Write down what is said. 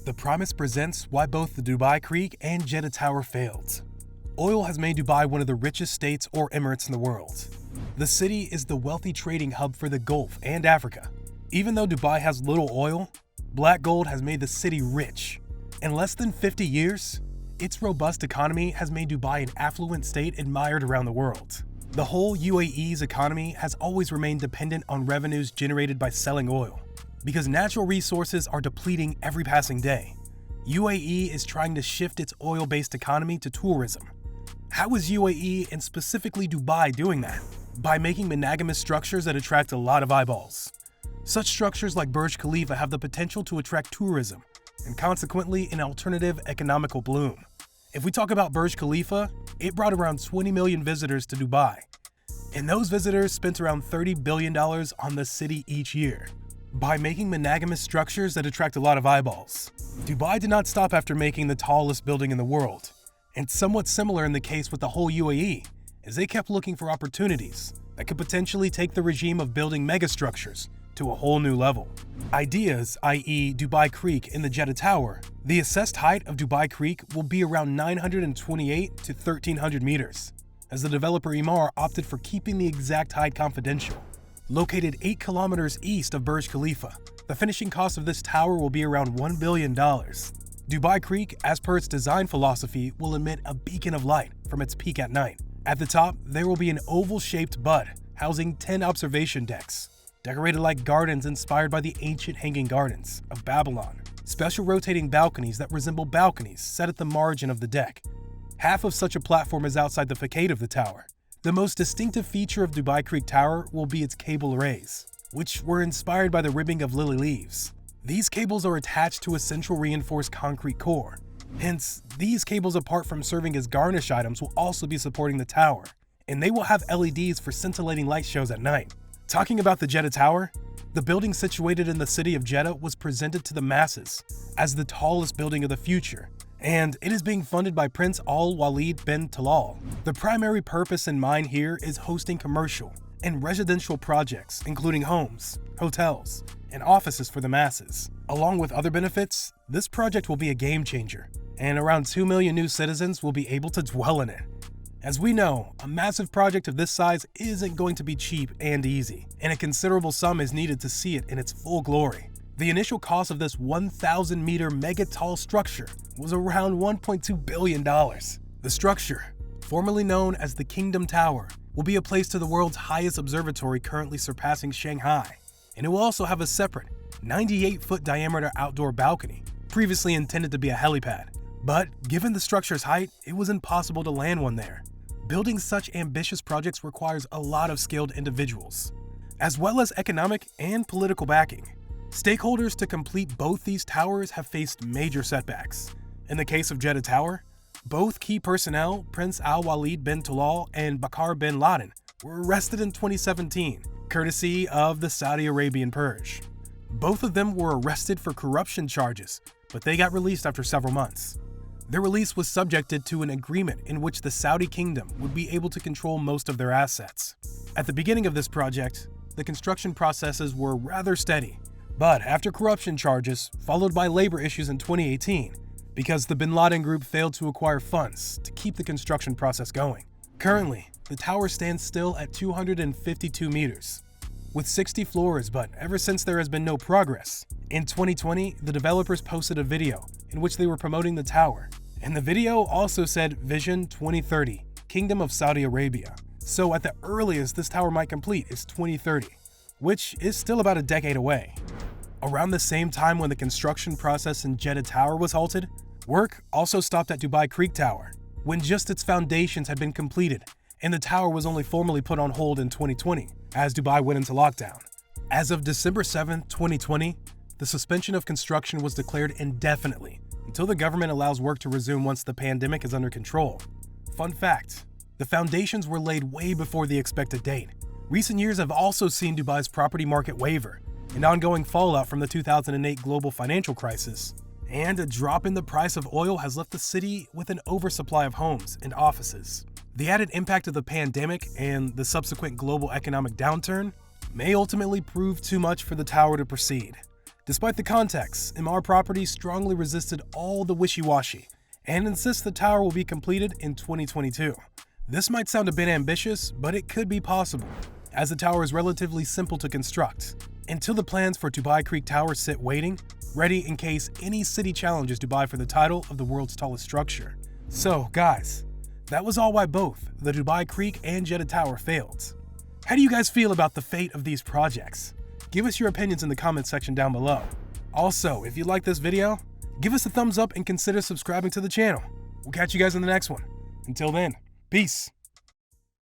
The Primest presents why both the Dubai Creek and Jeddah Tower failed. Oil has made Dubai one of the richest states or emirates in the world. The city is the wealthy trading hub for the Gulf and Africa. Even though Dubai has little oil, black gold has made the city rich. In less than 50 years, its robust economy has made Dubai an affluent state admired around the world. The whole UAE's economy has always remained dependent on revenues generated by selling oil. Because natural resources are depleting every passing day, UAE is trying to shift its oil-based economy to tourism. How is UAE and specifically Dubai doing that? By making monogamous structures that attract a lot of eyeballs. Such structures like Burj Khalifa have the potential to attract tourism, and consequently an alternative economical bloom. If we talk about Burj Khalifa, it brought around 20 million visitors to Dubai, and those visitors spent around $30 billion on the city each year. By making monogamous structures that attract a lot of eyeballs, Dubai did not stop after making the tallest building in the world. And somewhat similar in the case with the whole UAE, as they kept looking for opportunities that could potentially take the regime of building megastructures to a whole new level. Ideas, i.e. Dubai Creek and the Jeddah Tower, the assessed height of Dubai Creek will be around 928 to 1,300 meters, as the developer Emaar opted for keeping the exact height confidential. Located 8 kilometers east of Burj Khalifa, the finishing cost of this tower will be around $1 billion. Dubai Creek, as per its design philosophy, will emit a beacon of light from its peak at night. At the top, there will be an oval-shaped bud housing 10 observation decks, decorated like gardens inspired by the ancient hanging gardens of Babylon. Special rotating balconies that resemble balconies set at the margin of the deck. Half of such a platform is outside the façade of the tower. The most distinctive feature of Dubai Creek Tower will be its cable arrays, which were inspired by the ribbing of lily leaves. These cables are attached to a central reinforced concrete core. Hence, these cables, apart from serving as garnish items, will also be supporting the tower, and they will have LEDs for scintillating light shows at night. Talking about the Jeddah Tower, the building situated in the city of Jeddah was presented to the masses as the tallest building of the future, and it is being funded by Prince Waleed bin Talal. The primary purpose in mind here is hosting commercial and residential projects, including homes, hotels, and offices for the masses. Along with other benefits, this project will be a game changer, and around 2 million new citizens will be able to dwell in it. As we know, a massive project of this size isn't going to be cheap and easy, and a considerable sum is needed to see it in its full glory. The initial cost of this 1,000-meter mega-tall structure was around $1.2 billion. The structure, formerly known as the Kingdom Tower, will be a place to the world's highest observatory currently surpassing Shanghai, and it will also have a separate 98-foot diameter outdoor balcony, previously intended to be a helipad. But given the structure's height, it was impossible to land one there. Building such ambitious projects requires a lot of skilled individuals, as well as economic and political backing. Stakeholders to complete both these towers have faced major setbacks. In the case of Jeddah Tower, both key personnel, Prince Waleed bin Talal and Bakr bin Laden, were arrested in 2017, courtesy of the Saudi Arabian purge. Both of them were arrested for corruption charges, but they got released after several months. Their release was subjected to an agreement in which the Saudi kingdom would be able to control most of their assets. At the beginning of this project, the construction processes were rather steady. But after corruption charges, followed by labor issues in 2018, because the Bin Laden group failed to acquire funds to keep the construction process going. Currently, the tower stands still at 252 meters, with 60 floors, but ever since there has been no progress. In 2020, the developers posted a video in which they were promoting the tower, and the video also said Vision 2030, Kingdom of Saudi Arabia. So at the earliest this tower might complete is 2030, which is still about a decade away. Around the same time when the construction process in Jeddah Tower was halted, work also stopped at Dubai Creek Tower, when just its foundations had been completed, and the tower was only formally put on hold in 2020, as Dubai went into lockdown. As of December 7, 2020, the suspension of construction was declared indefinitely, until the government allows work to resume once the pandemic is under control. Fun fact, the foundations were laid way before the expected date. Recent years have also seen Dubai's property market waver, and ongoing fallout from the 2008 global financial crisis, and a drop in the price of oil has left the city with an oversupply of homes and offices. The added impact of the pandemic and the subsequent global economic downturn may ultimately prove too much for the tower to proceed. Despite the context, Emaar Properties strongly resisted all the wishy-washy and insists the tower will be completed in 2022. This might sound a bit ambitious, but it could be possible, as the tower is relatively simple to construct, until the plans for Dubai Creek Tower sit waiting, ready in case any city challenges Dubai for the title of the world's tallest structure. So guys, that was all why both the Dubai Creek and Jeddah Tower failed. How do you guys feel about the fate of these projects? Give us your opinions in the comment section down below. Also, if you like this video, give us a thumbs up and consider subscribing to the channel. We'll catch you guys in the next one. Until then, peace.